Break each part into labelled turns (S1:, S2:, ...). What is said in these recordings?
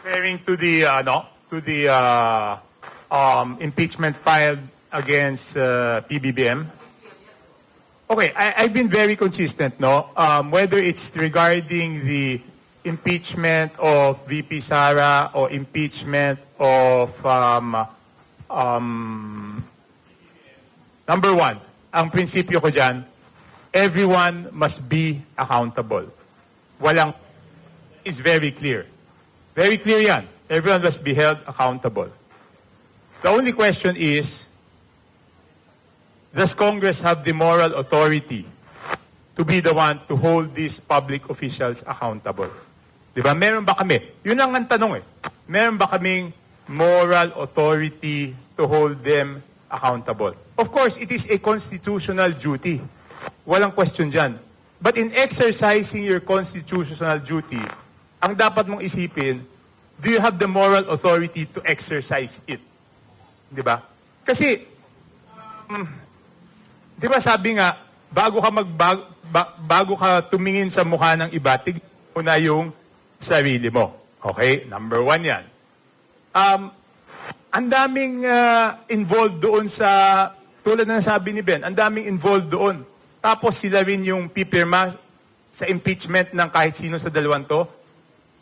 S1: referring to the impeachment filed against PBBM. Okay, I've been very consistent, no? Whether it's regarding the impeachment of VP Sara or impeachment of number one, ang prinsipyo ko dyan, everyone must be accountable. Walang, is very clear. Very clear yan. Everyone must be held accountable. The only question is, does Congress have the moral authority to be the one to hold these public officials accountable? Diba? Meron ba kami? Yun ang tanong eh. Meron ba kaming moral authority to hold them accountable? Of course, it is a constitutional duty. Walang question dyan. But in exercising your constitutional duty, ang dapat mong isipin, do you have the moral authority to exercise it? Diba? Kasi, di ba sabi nga, bago ka tumingin sa mukha ng iba, tignan mo na yung sarili mo. Okay? Number one yan. Ang daming involved doon sa, tulad na sabi ni Ben, ang daming involved doon. Tapos sila rin yung pipirma sa impeachment ng kahit sino sa dalawang to.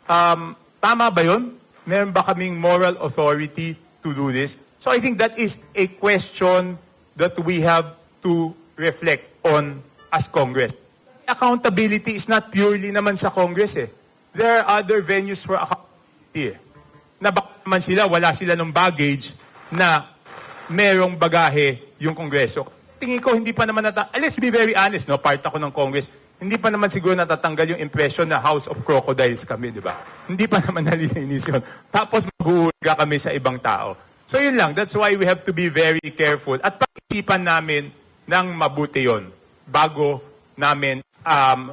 S1: Tama ba yun? Meron ba kaming moral authority to do this? So I think that is a question that we have to reflect on as Congress. Accountability is not purely naman sa Congress eh. There are other venues for accountability eh. Na baka naman sila, wala sila ng baggage na merong bagahe yung Kongreso. Tingin ko hindi pa naman let's be very honest, no? Part ako ng Congress. Hindi pa naman siguro natatanggal yung impression na House of Crocodiles kami, di ba? Hindi pa naman nalilinis yun. Tapos mag-uulga kami sa ibang tao. So yun lang, that's why we have to be very careful. At pag-isipan namin ng mabuti yun bago namin,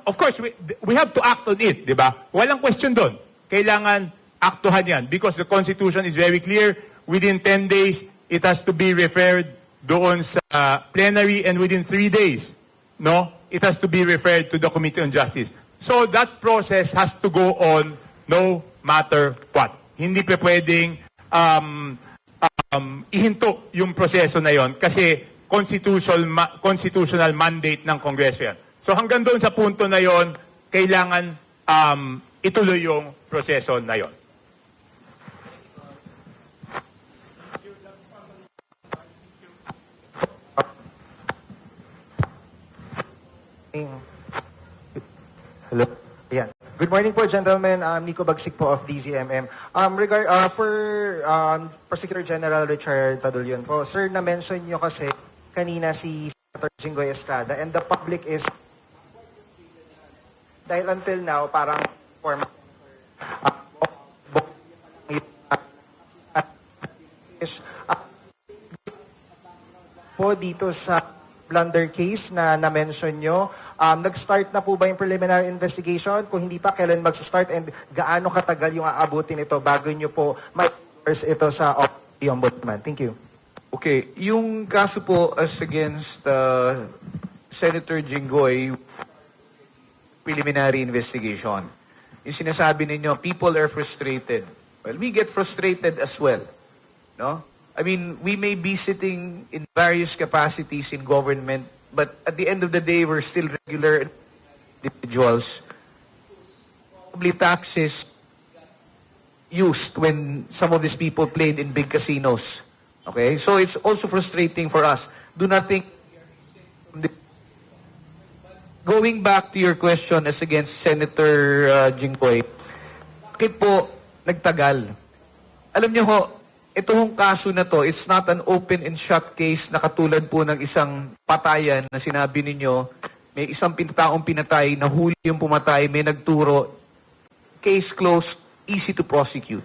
S1: of course, we have to act on it, di ba? Walang question doon. Kailangan aktuhan yan because the Constitution is very clear. Within 10 days, it has to be referred doon sa plenary and within 3 days, no? It has to be referred to the Committee on Justice. So that process has to go on no matter what. Hindi pa pwedeng ihinto yung proseso na yon kasi constitutional mandate ng Kongreso yan. So hanggang doon sa punto na yon, kailangan ituloy yung proseso na yon.
S2: Hello. Ayan. Good morning po, gentlemen. Nico Bagsik po of DZMM. For Prosecutor General Richard Tadulyon po, sir, na-mention nyo kasi kanina si Senator Jinggoy Estrada and the public is dahil until now, parang po dito sa blunder case na na-mention nyo. Nag-start na po ba yung preliminary investigation? Kung hindi pa, kailan mag-start and gaano katagal yung aabutin ito bago nyo po ma-reverse ito sa Ombudsman? Thank you.
S3: Okay, yung kaso po as against Senator Jinggoy, preliminary investigation. Yung sinasabi ninyo, people are frustrated. Well, we get frustrated as well. No? I mean, we may be sitting in various capacities in government, but at the end of the day, we're still regular individuals. Probably taxes used when some of these people played in big casinos. Okay? So it's also frustrating for us. Do not think... Going back to your question as against Senator Jinggoy, bakit po nagtagal? Alam niyo ho, itong kaso na to, it's not an open and shut case na katulad po ng isang patayan na sinabi ninyo, may isang taong pinatay, nahuli yung pumatay, may nagturo, case closed, easy to prosecute.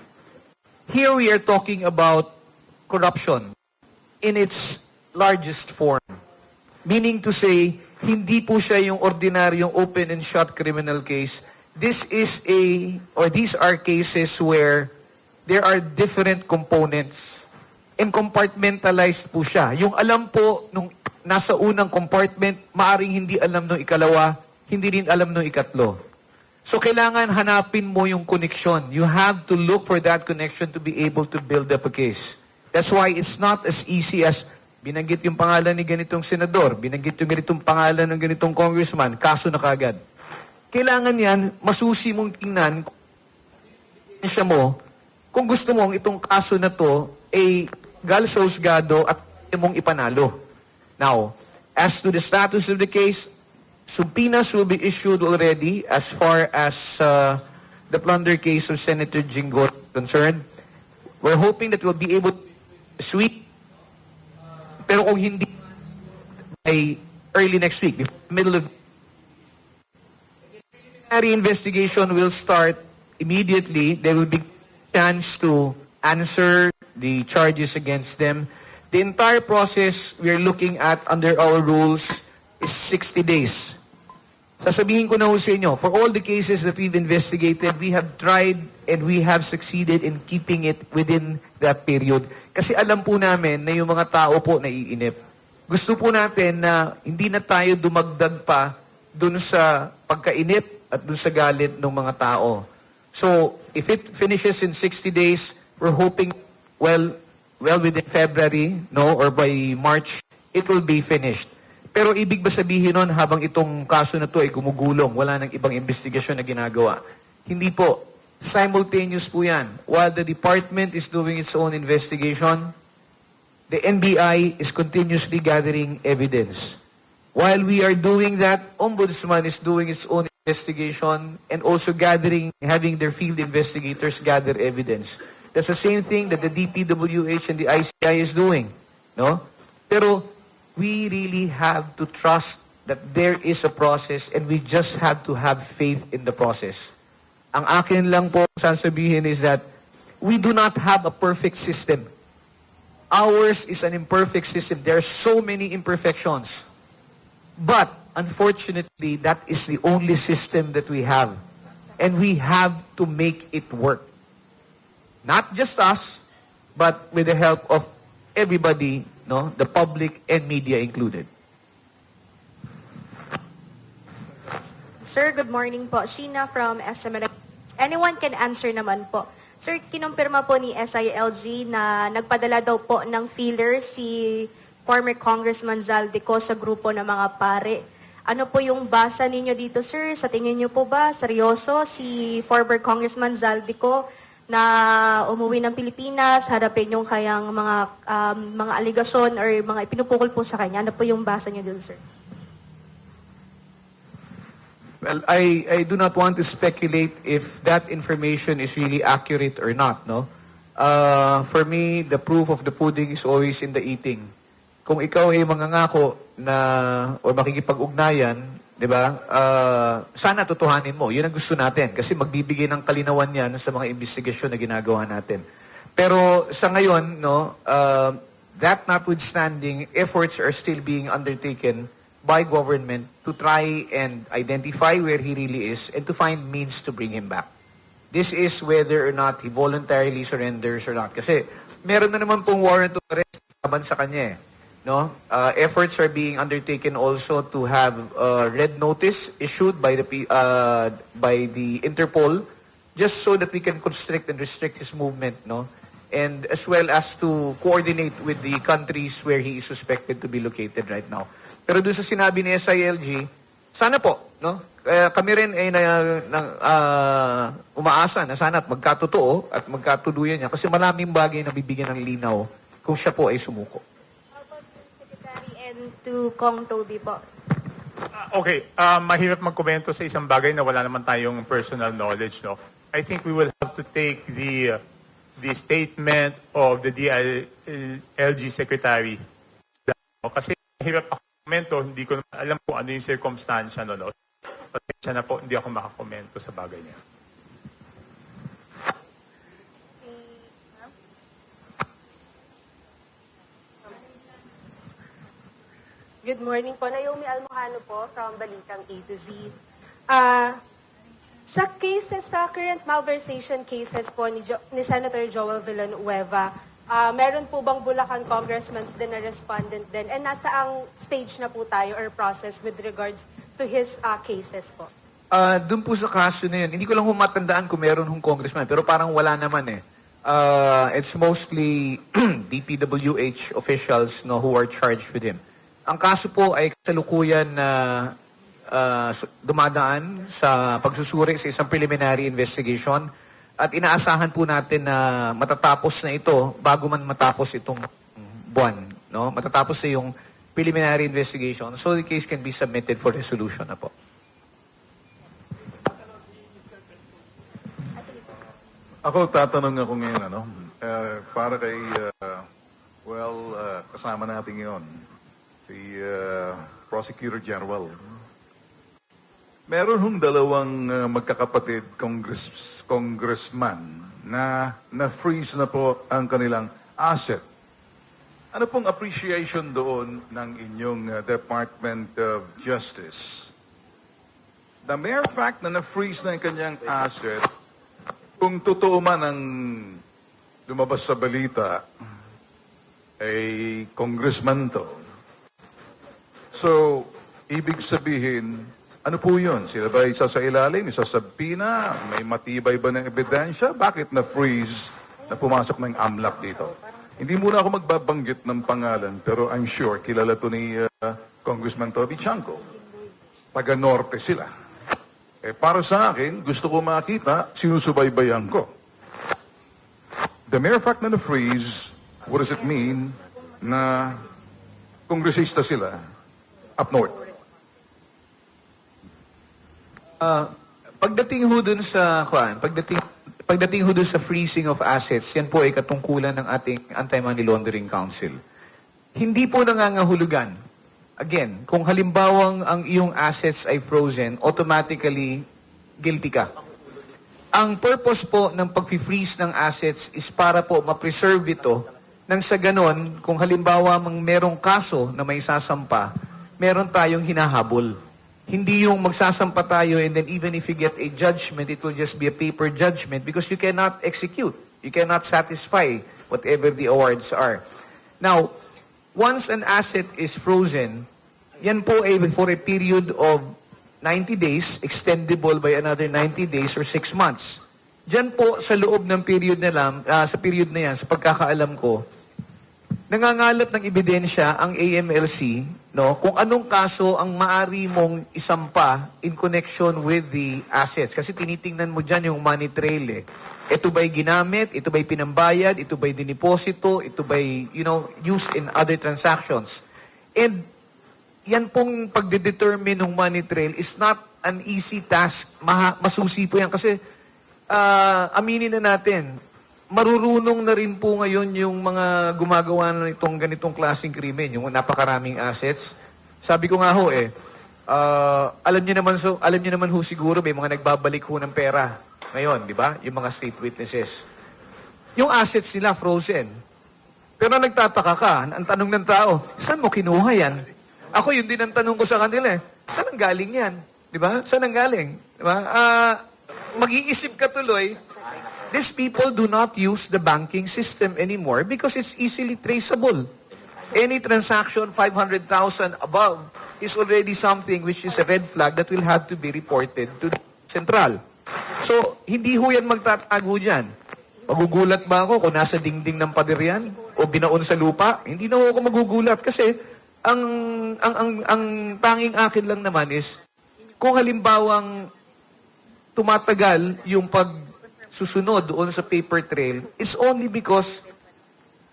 S3: Here we are talking about corruption in its largest form. Meaning to say, hindi po siya yung ordinaryong open and shut criminal case. These are cases where there are different components and compartmentalized po siya. Yung alam po nung nasa unang compartment, maaring hindi alam nung ikalawa, hindi rin alam nung ikatlo. So kailangan hanapin mo yung connection. You have to look for that connection to be able to build up a case. That's why it's not as easy as binanggit yung pangalan ni ganitong senador, binanggit yung ganitong pangalan ng ganitong congressman, kaso na kagad. Kailangan yan, masusi mong tingnan siya mo, kung gusto mong itong kaso na to ay galsosgado at mong ipanalo. Now, as to the status of the case, subpoenas will be issued already as far as the plunder case of Senator Jinggoy is concerned. We're hoping that we'll be able to sweep. Pero kung hindi, by early next week, before the middle of the investigation will start immediately. There will be chance to answer the charges against them. The entire process we are looking at under our rules is 60 days. Sasabihin ko na ho sa inyo, for all the cases that we've investigated, we have tried and we have succeeded in keeping it within that period. Kasi alam po namin na yung mga tao po naiinip. Gusto po natin na hindi na tayo dumagdag pa dun sa pagkainip at dun sa galit ng mga tao. So, if it finishes in 60 days, we're hoping, well within February, no, or by March, it will be finished. Pero ibig ba sabihin nun, habang itong kaso na to ay gumugulong, wala nang ibang investigasyon na ginagawa? Hindi po. Simultaneous po yan. While the department is doing its own investigation, the NBI is continuously gathering evidence. While we are doing that, Ombudsman is doing its own investigation and also having their field investigators gather evidence. That's the same thing that the DPWH and the ICI is doing. No? Pero we really have to trust that there is a process and we just have to have faith in the process. Ang akin lang po sasabihin is that we do not have a perfect system. Ours is an imperfect system. There are so many imperfections. But, unfortunately, that is the only system that we have. And we have to make it work. Not just us, but with the help of everybody, no, the public and media included.
S4: Sir, good morning po. Sheena from SMNA. Anyone can answer naman po. Sir, kinumpirma po ni SILG na nagpadala daw po ng feeler si former Congressman Zaldico sa grupo ng mga pare. Ano po yung basa ninyo dito, sir? Sa tingin niyo po ba seryoso si former Congressman Zaldico na umuwi ng Pilipinas, harapin yung kayang mga aligasyon or mga ipinupukol po sa kanya? Ano po yung basa niyo dun, sir?
S3: Well, I do not want to speculate if that information is really accurate or not, no? For me, the proof of the pudding is always in the eating. Kung ikaw ay mangangako na o makikipag-ugnayan, 'di ba? Sana totohanin mo. 'Yun ang gusto natin kasi magbibigay ng kalinawan 'yan sa mga investigasyon na ginagawa natin. Pero sa ngayon, no, that notwithstanding, efforts are still being undertaken by government to try and identify where he really is and to find means to bring him back. This is whether or not he voluntarily surrenders or not. Kasi meron na naman pong warrant of arrest laban sa kanya eh. No? Efforts are being undertaken also to have red notice issued by the Interpol just so that we can constrict and restrict his movement, no? And as well as to coordinate with the countries where he is suspected to be located right now. Pero doon sa sinabi ni SILG, sana po, no? Kami rin ay umaasa na sana at magkatotoo at magkatuluyan niya kasi maraming bagay na bibigyan ng linaw kung siya po ay sumuko.
S4: How about Secretary and to Kong Toby po?
S1: Okay, mahirap magkomento sa isang bagay na wala naman tayong personal knowledge, no? I think we will have to take the statement of the DILG Secretary. Kasi mahirap ako komento, hindi ko naman alam kung ano yung circumstansya, no? Pasensya na po, hindi ako makakomento sa bagay niya.
S5: Good morning po. Naomi Almohano po from Balitang A to Z. Sa current malversation cases po ni Senator Joel Villanueva, meron po bang Bulacan congressmen din na respondent din? And nasa ang stage na po tayo or process with regards to his cases po?
S3: Doon po sa kaso na yun, hindi ko lang humatandaan kung meron hong congressman, pero parang wala naman eh. It's mostly DPWH officials no, who are charged with him. Ang kaso po ay kasalukuyan na dumadaan sa pagsusuri sa isang preliminary investigation at inaasahan po natin na matatapos na ito bago man matapos itong buwan. No? Matatapos na yung preliminary investigation so the case can be submitted for resolution na po.
S6: Ako, tatanong ako ngayon, para kay, kasama natin ngayon, si Prosecutor General. Meron hong dalawang magkakapatid congressman na na-freeze na po ang kanilang asset. Ano pong appreciation doon ng inyong Department of Justice? The mere fact na na-freeze na ang kanyang asset, kung totoo man ang lumabas sa balita, ay congressman to. So, ibig sabihin, ano po yun? Sila ba isa sa ilalim, isa sa pina? May matibay ba ng ebidensya? Bakit na-freeze na pumasok ng AMLAC dito? Hindi muna ako magbabanggit ng pangalan, pero I'm sure kilala to ni Congressman Toby Chanco. Taga-norte sila. Para sa akin, gusto ko makita, sinusubaybayan ko. The mere fact na na-freeze, what does it mean na kongresista sila up north?
S3: Pagdating ho dun sa pagdating ho dun sa freezing of assets, yan po ay katungkulan ng ating Anti-Money Laundering Council. Hindi po nangangahulugan. Again, kung halimbawang ang iyong assets ay frozen, automatically guilty ka. Ang purpose po ng pag-freeze ng assets is para po ma-preserve ito nang sa ganon, kung halimbawa mang merong kaso na may sasampa, meron tayong hinahabol. Hindi yung magsasampa tayo and then even if you get a judgment, it will just be a paper judgment because you cannot execute. You cannot satisfy whatever the awards are. Now, once an asset is frozen, yan po ay for a period of 90 days, extendable by another 90 days or 6 months. Diyan po sa loob ng period na sa period na yan, sa pagkakaalam ko, nangangalap ng ebidensya ang AMLC, no, kung anong kaso ang maari mong isampa in connection with the assets. Kasi tinitingnan mo dyan yung money trail eh. Ito ba'y ginamit? Ito ba'y pinambayad? Ito ba'y diniposito? Ito ba'y, used in other transactions? And yan pong pagdedetermine ng money trail is not an easy task. Masusi po yan. Kasi aminin na natin, marurunong na rin po ngayon yung mga gumagawa ng itong ganitong klaseng krimen, yung napakaraming assets. Sabi ko nga ho alam niyo naman ho siguro may mga nagbabalik ho ng pera ngayon, di ba? Yung mga state witnesses. Yung assets nila frozen. Pero nagtataka ka, ang tanong ng tao, saan mo kinuha yan? Ako yun din ang tanong ko sa kanila saan ang galing yan? Di ba? Saan ang galing? Di ba? Mag-iisip ka tuloy, these people do not use the banking system anymore because it's easily traceable. Any transaction 500,000 above is already something which is a red flag that will have to be reported to the central. So, hindi ho yan magtatago dyan. Magugulat ba ako kung nasa dingding ng pader yan? O binaon sa lupa? Hindi na ako magugulat kasi ang tanging akin lang naman is kung halimbawang tumatagal yung pagsusunod doon sa paper trail, it's only because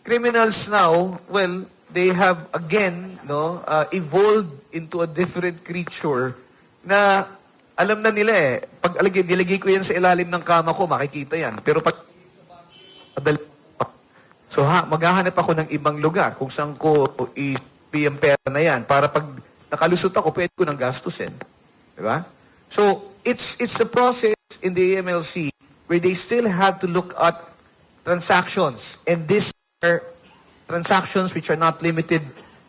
S3: criminals now, they have again evolved into a different creature na alam na nila pag nilagay ko yan sa ilalim ng kama ko, makikita yan. Pero pag maghahanap ako ng ibang lugar kung saan ko i-PM pera na yan para pag nakalusot ako, pwede ko nang gastusin. Diba? So, it's a process in the AMLC where they still have to look at transactions. And these are transactions which are not limited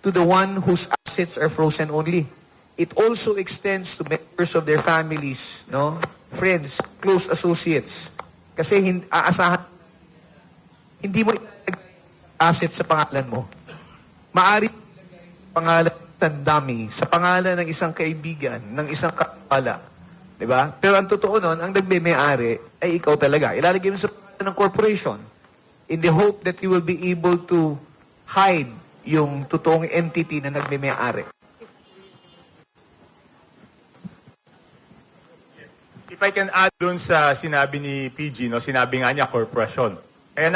S3: to the one whose assets are frozen only. It also extends to members of their families, friends, close associates. Kasi hindi mo assets sa pangalan mo. Maari pangalan ng dummy, sa pangalan ng isang kaibigan, ng isang kapala. Diba? Pero ang totoo nun, ang nagme-may-ari ay ikaw talaga. Ilalagay mo sa pangalan ng corporation in the hope that you will be able to hide yung totoong entity na nagme-may-ari.
S1: If I can add dun sa sinabi ni PG, no, sinabi nga niya corporation. Kaya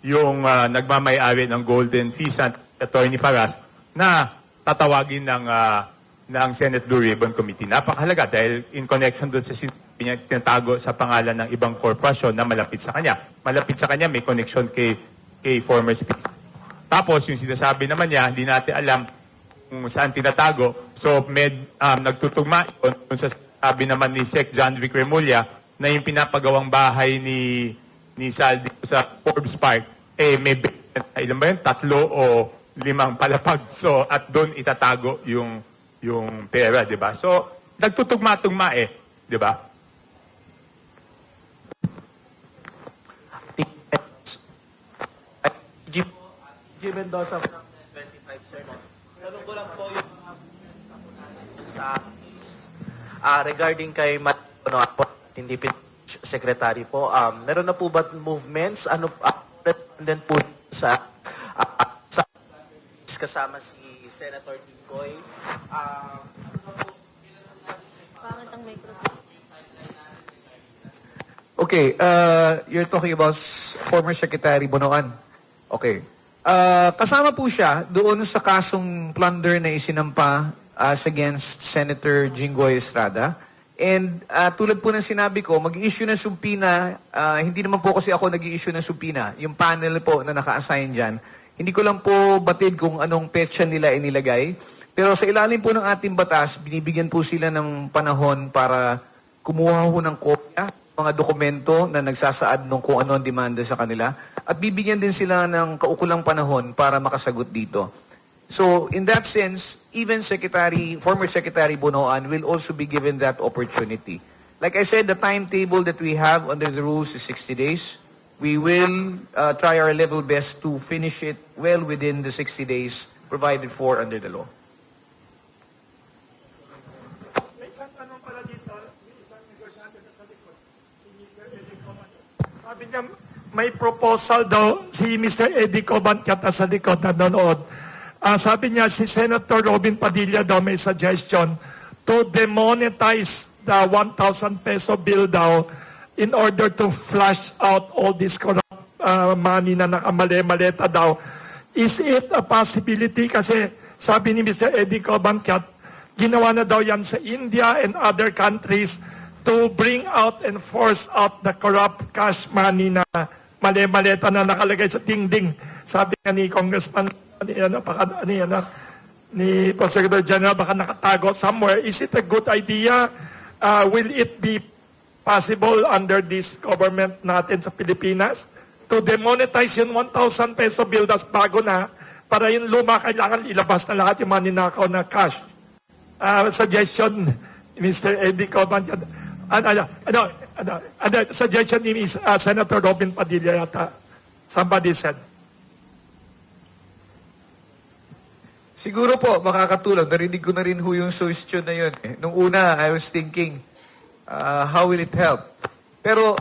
S1: yung nagmamay-ari ng Golden Pheasant, Attorney Faras, na tatawagin ng Senate Blue Ribbon Committee. Napakahalaga dahil in connection dun sa sinabi niya, tinatago sa pangalan ng ibang korporasyon na malapit sa kanya. Malapit sa kanya, may connection kay former speaker. Tapos, yung sinasabi naman niya, hindi natin alam kung saan tinatago. So, nagtutugma yun sa sabi naman ni Sec. John Vic Remulla na yung pinapagawang bahay ni Sal dito sa Forbes Park, may ilan ba yun? 3 o 5 palapag. So, at doon itatago yung pera, di ba? So, nagtutugma-tugma di ba?
S7: G. Mendoza from 25, sir. Tanong ko lang po yung sa regarding kay hindi secretary po, meron na po ba movements? Ano then po sa kasama si Senator Jinggoy?
S3: Okay, you're talking about former Secretary Bonoan. Okay. Kasama po siya doon sa kasong plunder na isinampa against Senator Jinggoy Estrada. And tulad po ng sinabi ko, mag-issue ng sumpina, hindi naman po kasi ako nag-i-issue ng sumpina. Yung panel po na naka-assign dyan, hindi ko lang po batid kung anong petsa nila inilagay. Pero sa ilalim po ng ating batas, binibigyan po sila ng panahon para kumuha ho ng kopya, mga dokumento na nagsasaad nung kung ano ang demanda sa kanila. At bibigyan din sila ng kaukulang panahon para makasagot dito. So, in that sense, even former Secretary Bonoan will also be given that opportunity. Like I said, the timetable that we have under the rules is 60 days. We will try our level best to finish it well within the 60 days provided for under the law.
S8: May isang tanong pala dito, may isang negosyante na sa likod, si Mr. Eddie Coban. Sabi niya, may proposal daw si Mr. Eddie Coban kata sa likod na nanood. Sabi niya, si Senator Robin Padilla daw may suggestion to demonetize the 1,000 peso bill daw in order to flush out all this corrupt money na nakamali-maleta daw. Is it a possibility? Kasi sabi ni Mr. Eddie Cobancat, ginawa na daw yan sa India and other countries to bring out and force out the corrupt cash money na mali-maleta na nakalagay sa dingding. Sabi nga ni Congressman ni Secretary General, baka nakatago somewhere. Is it a good idea? Will it be possible under this government natin sa Pilipinas to demonetize yung 1,000 peso bill das bago na para yung luma kailangan ilabas na lahat yung maninakaw na cash? Suggestion, Mr. Eddie Coban. Suggestion ni Senator Robin Padilla yata. Somebody said.
S3: Siguro po, makakatulong. Narinig ko na rin ho yung suggestion na yun. Nung una, I was thinking, how will it help? Pero,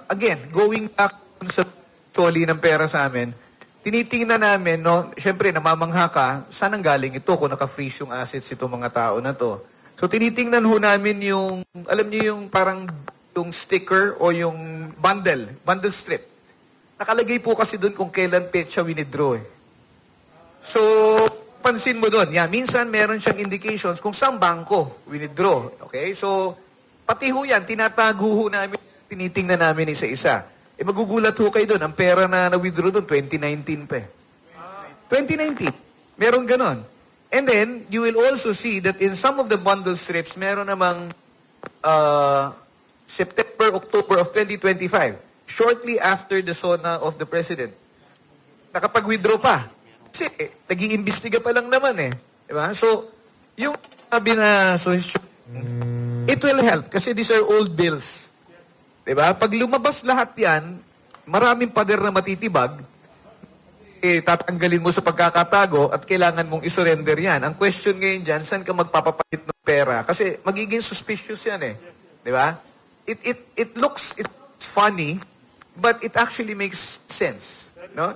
S3: again, going back sa soli ng pera sa amin, tinitingnan namin, no, syempre, namamangha ka, saan ang galing ito kung naka-freeze yung assets itong mga tao na to? So, tinitingnan ho namin yung, alam niyo yung parang yung sticker o yung bundle strip. Nakalagay po kasi doon kung kailan petsa winidraw eh. So, pansin mo doon. Yeah, minsan meron siyang indications kung saan bangko winidraw. Okay? So, pati ho yan, tinatago ho namin, tinitingnan namin isa-isa. Magugulat ho kayo doon. Ang pera na na-withdraw doon, 2019 pa eh. 2019. Meron ganon. And then, you will also see that in some of the bundle strips, meron namang September, October of 2025. Shortly after the SONA of the President. Nakapag-withdraw pa. Kasi, nag-iimbestiga pa lang naman eh. Diba? So, yung sabi na suggestion, it will help kasi these are old bills. Diba? Pag lumabas lahat yan, maraming pader na matitibag, tatanggalin mo sa pagkakatago at kailangan mong isurrender yan. Ang question ngayon dyan, saan ka magpapapalit ng pera. Kasi magiging suspicious yan eh. Di ba? It looks funny, but it actually makes sense. No?